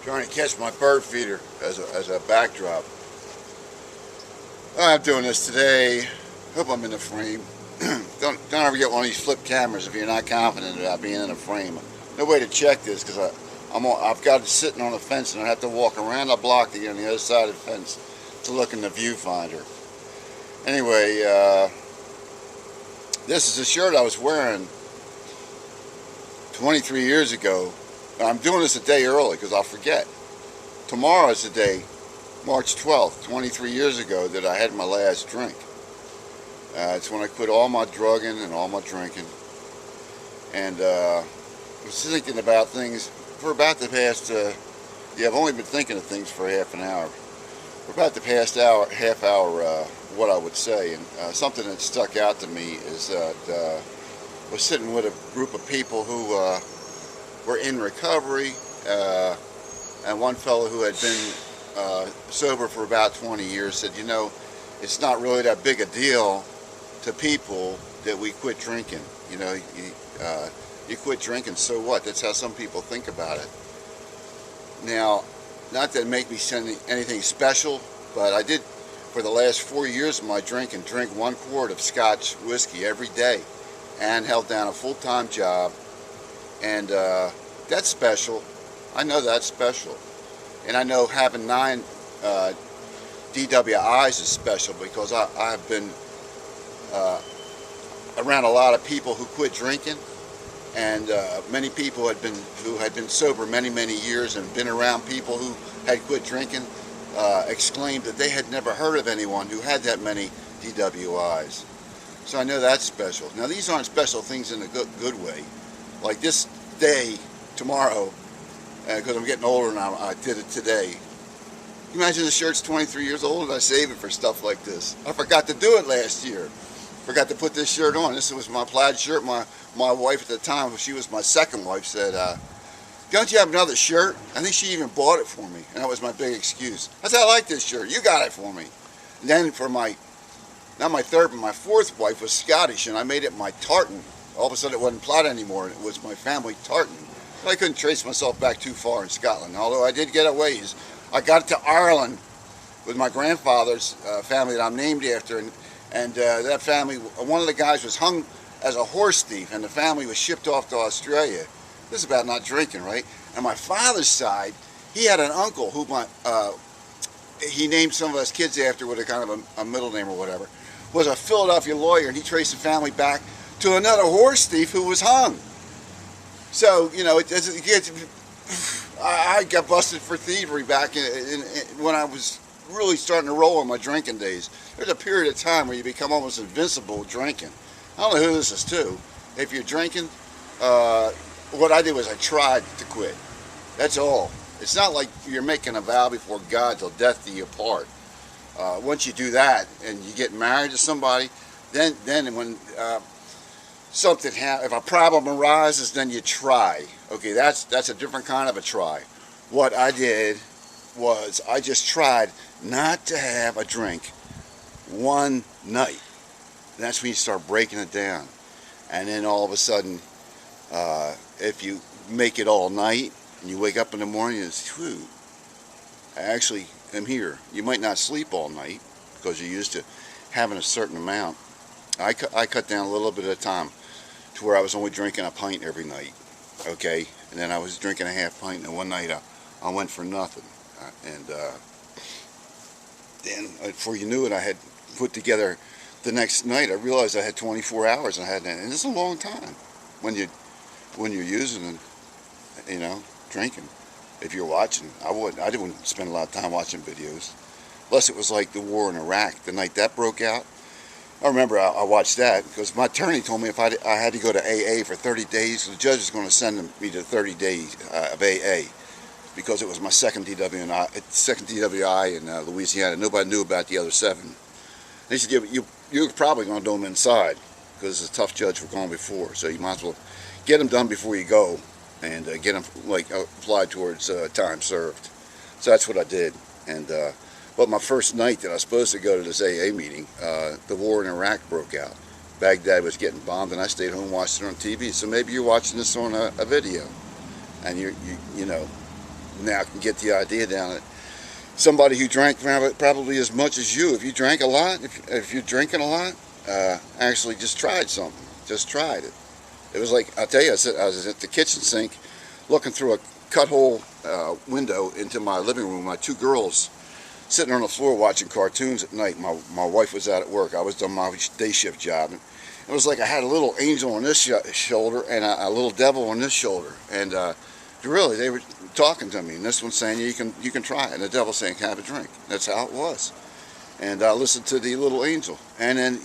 Trying to catch my bird feeder as a backdrop. I'm doing this today. Hope I'm in the frame. don't ever get one of these flip cameras if you're not confident about being in a frame. No way to check this because I've got it sitting on the fence and I have to walk around the block to get on the other side of the fence to look in the viewfinder. Anyway, this is a shirt I was wearing 23 years ago. I'm doing this a day early because I'll forget. Tomorrow is the day, March 12th, 23 years ago, that I had my last drink. It's when I quit all my drugging and all my drinking. And I was thinking about things for about the past, I've only been thinking of things for half an hour. For about the past half hour, what I would say. And something that stuck out to me is that I was sitting with a group of people who were in recovery, and one fellow who had been sober for about 20 years said, you know, it's not really that big a deal to people that we quit drinking. You know, you quit drinking, so what? That's how some people think about it. Now, not that it make me anything special, but I did, for the last 4 years of my drinking, drink 1 quart of Scotch whiskey every day and held down a full-time job. And that's special. I know that's special. And I know having 9 DWIs is special because I've been around a lot of people who quit drinking, and many people who had been sober many years and been around people who had quit drinking exclaimed that they had never heard of anyone who had that many DWIs. So I know that's special. Now these aren't special things in a good way. Like this day, tomorrow, because I'm getting older now, I did it today. You imagine the shirt's 23 years old and I save it for stuff like this. I forgot to do it last year. Forgot to put this shirt on. This was my plaid shirt. My wife at the time, she was my second wife, said, don't you have another shirt? I think she even bought it for me, and that was my big excuse. I said, I like this shirt. You got it for me. And then for not my third, but my fourth wife was Scottish, and I made it my tartan. All of a sudden it wasn't plaid anymore, and it was my family tartan. But I couldn't trace myself back too far in Scotland, although I did get away. I got to Ireland with my grandfather's family that I'm named after, and that family, one of the guys was hung as a horse thief, and the family was shipped off to Australia. This is about not drinking, right? And my father's side, he had an uncle who he named some of us kids after with a kind of a middle name or whatever, was a Philadelphia lawyer, and he traced the family back to another horse thief who was hung. So, you know, I got busted for thievery back when I was really starting to roll on my drinking days. There's a period of time where you become almost invincible drinking. I don't know who this is to. If you're drinking, what I did was I tried to quit. That's all. It's not like you're making a vow before God till death do you part. Once you do that and you get married to somebody, then when something if a problem arises, then you try. Okay, that's a different kind of a try. What I did was I just tried not to have a drink one night. And that's when you start breaking it down. And then all of a sudden, if you make it all night and you wake up in the morning and it's, whew, I actually am here. You might not sleep all night because you're used to having a certain amount. I cut down a little bit at a time to where I was only drinking a pint every night. Okay, and then I was drinking a half pint, and one night I went for nothing. And then before you knew it, I had put together the next night. I realized I had 24 hours, and and it's a long time when you're using and, you know, drinking. If you're watching, I didn't spend a lot of time watching videos, unless it was like the war in Iraq. The night that broke out, I remember I watched that because my attorney told me if I had to go to AA for 30 days, the judge was going to send me to 30 days of AA because it was my second DWI in Louisiana. Nobody knew about the other 7. He said, you're probably going to do them inside because it's a tough judge for going before, so you might as well get them done before you go and get them applied towards time served. So that's what I did. And but my first night that I was supposed to go to this AA meeting, the war in Iraq broke out. Baghdad was getting bombed, and I stayed home and watched it on TV. So maybe you're watching this on a video, and you know, now can get the idea down that somebody who drank probably as much as you, if you drank a lot, if you're drinking a lot, actually just tried something, just tried it. It was like, I'll tell you, I was at the kitchen sink looking through a cut hole window into my living room. My two girls sitting on the floor watching cartoons at night. My wife was out at work. I was doing my day shift job. And it was like I had a little angel on this shoulder and a little devil on this shoulder. And really, they were talking to me. And this one's saying, you can try it. And the devil saying, have a drink. That's how it was. And I listened to the little angel. And then,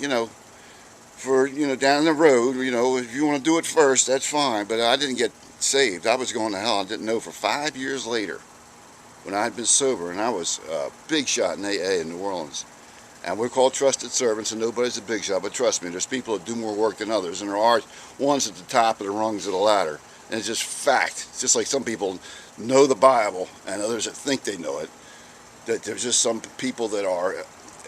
for, down the road, if you want to do it first, that's fine. But I didn't get saved. I was going to hell. I didn't know for 5 years later, when I had been sober, and I was a big shot in AA in New Orleans. And we're called trusted servants, and nobody's a big shot, but trust me, there's people that do more work than others, and there are ones at the top of the rungs of the ladder. And it's just fact. It's just like some people know the Bible, and others that think they know it. That there's just some people that are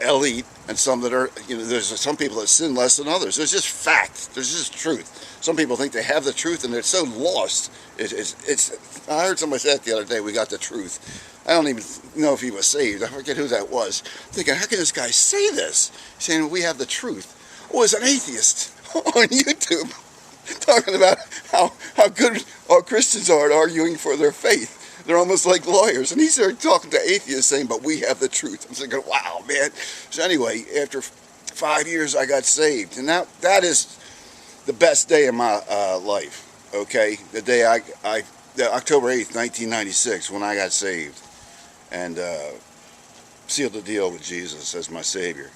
elite, and some that are, there's some people that sin less than others. There's just fact. There's just truth. Some people think they have the truth, and they're so lost. I heard somebody say that the other day, we got the truth. I don't even know if he was saved. I forget who that was. I'm thinking, how can this guy say this? Saying we have the truth. Oh, as an atheist on YouTube talking about how good our Christians are at arguing for their faith. They're almost like lawyers. And he started talking to atheists saying, but we have the truth. I'm thinking, wow, man. So anyway, after 5 years, I got saved. And that is the best day of my life, okay? The day October 8th, 1996, when I got saved and sealed the deal with Jesus as my Savior.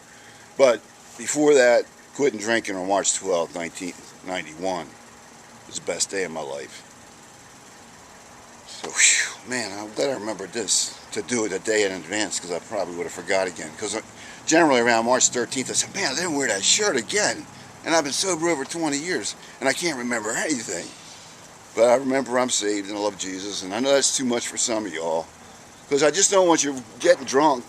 But before that, quitting drinking on March 12th, 1991 was the best day of my life. So, whew, man, I'm glad I remembered this, to do it a day in advance, because I probably would have forgot again. Because generally around March 13th, I said, man, I didn't wear that shirt again. And I've been sober over 20 years, and I can't remember anything. But I remember I'm saved, and I love Jesus, and I know that's too much for some of y'all. Because I just don't want you getting drunk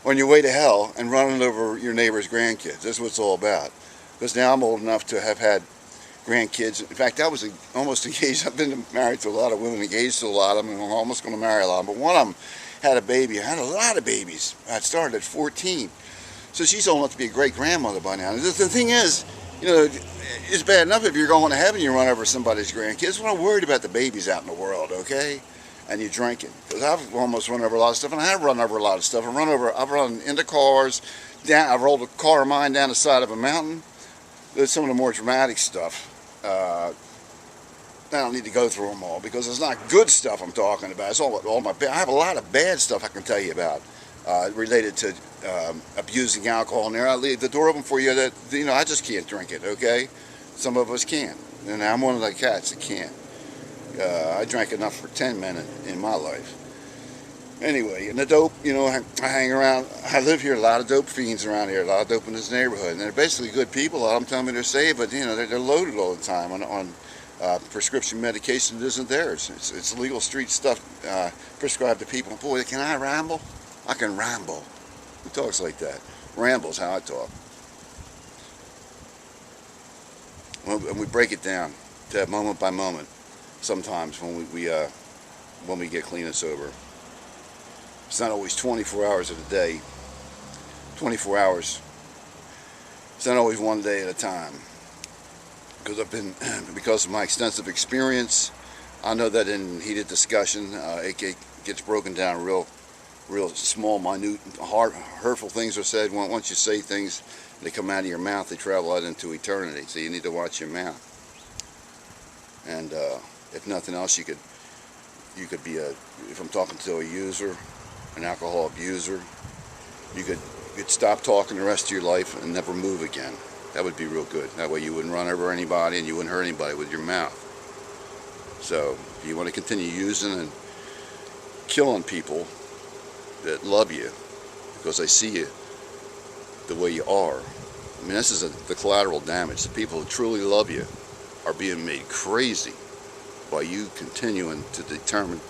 on your way to hell and running over your neighbor's grandkids. That's what it's all about. Because now I'm old enough to have had grandkids. In fact, I was almost engaged. I've been married to a lot of women, engaged to a lot of them, and I'm almost going to marry a lot of them. But one of them had a baby. I had a lot of babies. I started at 14. So she's old enough to be a great-grandmother by now. And the thing is, it's bad enough if you're going to heaven and you run over somebody's grandkids. We're not worried about the babies out in the world, okay? And you're drinking. Because I've almost run over a lot of stuff, and I have run over a lot of stuff. I've run into cars. I've rolled a car of mine down the side of a mountain. There's some of the more dramatic stuff. I don't need to go through them all because it's not good stuff I'm talking about. It's all my. I have a lot of bad stuff I can tell you about related to abusing alcohol. And there, I leave the door open for you. That I just can't drink it. Okay, some of us can, and I'm one of the cats that can't. I drank enough for 10 men in my life. Anyway, and the dope, I hang around. I live here, a lot of dope fiends around here, a lot of dope in this neighborhood. And they're basically good people. A lot of them tell me they're saved, but, they're loaded all the time on prescription medication that isn't theirs. It's legal street stuff prescribed to people. Boy, can I ramble? I can ramble. Who talks like that? Ramble's how I talk. Well, and we break it down to moment by moment. Sometimes when we get clean and sober. It's not always 24 hours of the day. 24 hours. It's not always one day at a time. Because of my extensive experience, I know that in heated discussion, it gets broken down real small, minute, hurtful things are said. Once you say things, they come out of your mouth, they travel out into eternity. So you need to watch your mouth. And if nothing else, you could be if I'm talking to a user, an alcohol abuser, you could stop talking the rest of your life and never move again. That would be real good. That way you wouldn't run over anybody and you wouldn't hurt anybody with your mouth. So if you want to continue using and killing people that love you because they see you the way you are, I mean, this is the collateral damage. The people who truly love you are being made crazy by you continuing to determine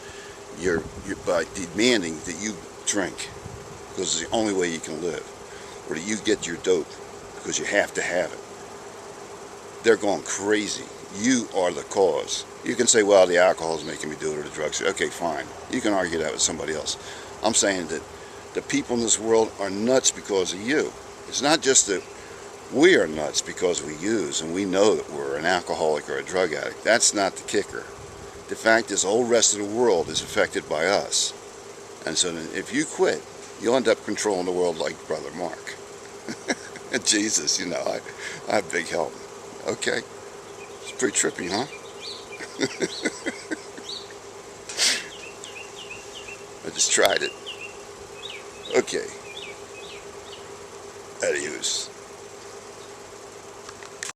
by demanding that you drink because it's the only way you can live, or that you get your dope because you have to have it. They're going crazy. you are the cause. You can say, well, the alcohol is making me do it, or the drugs. Okay, fine. You can argue that with somebody else. I'm saying that the people in this world are nuts because of you. It's not just that we are nuts because we use and we know that we're an alcoholic or a drug addict. That's not the kicker. The fact is the whole rest of the world is affected by us. And so if you quit, you'll end up controlling the world like Brother Mark. Jesus, I have big help. Okay? It's pretty trippy, huh? I just tried it. Okay. Adios.